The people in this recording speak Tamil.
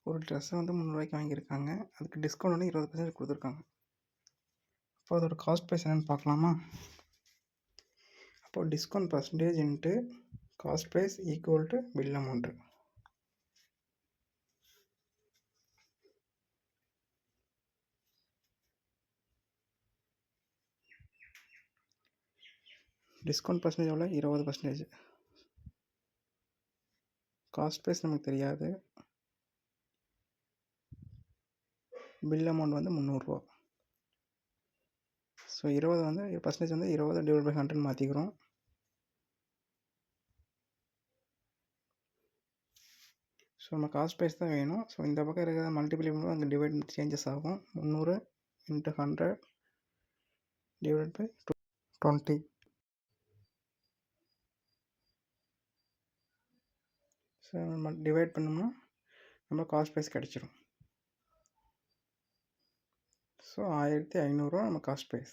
ஒரு ட்ரெஸ்ஸை வந்து ரூ. 300 வாங்கியிருக்காங்க. அதுக்கு டிஸ்கவுண்ட் வந்து 20% கொடுத்துருக்காங்க. அப்போ அதோட காஸ்ட் ப்ரைஸ் என்னென்னு பார்க்கலாமா? அப்போது discount percentage into cost price equal to bill amount. Discount percentage எவ்வளோ? 20%. காஸ்ட் ப்ரைஸ் நமக்கு தெரியாது. பில் அமௌண்ட் வந்து ரூ. 300. ஸோ 20 வந்து பர்சன்டேஜ் வந்து 20/100 மாற்றிக்கிறோம். ஸோ நம்ம காஸ்ட் ப்ரைஸ் தான் வேணும். ஸோ இந்த பக்கம் இருக்கிற மல்டிப்ளை பண்ணும்போது அங்கே டிவைட் சேஞ்சஸ் ஆகும். 300 × 100 / 20. ஸோ நம்ம டிவைட் பண்ணோம்னா நம்ம காஸ்ட் ப்ரைஸ் கிடச்சிரும். ஸோ 1500 நம்ம காஸ்ட் ப்ரைஸ்.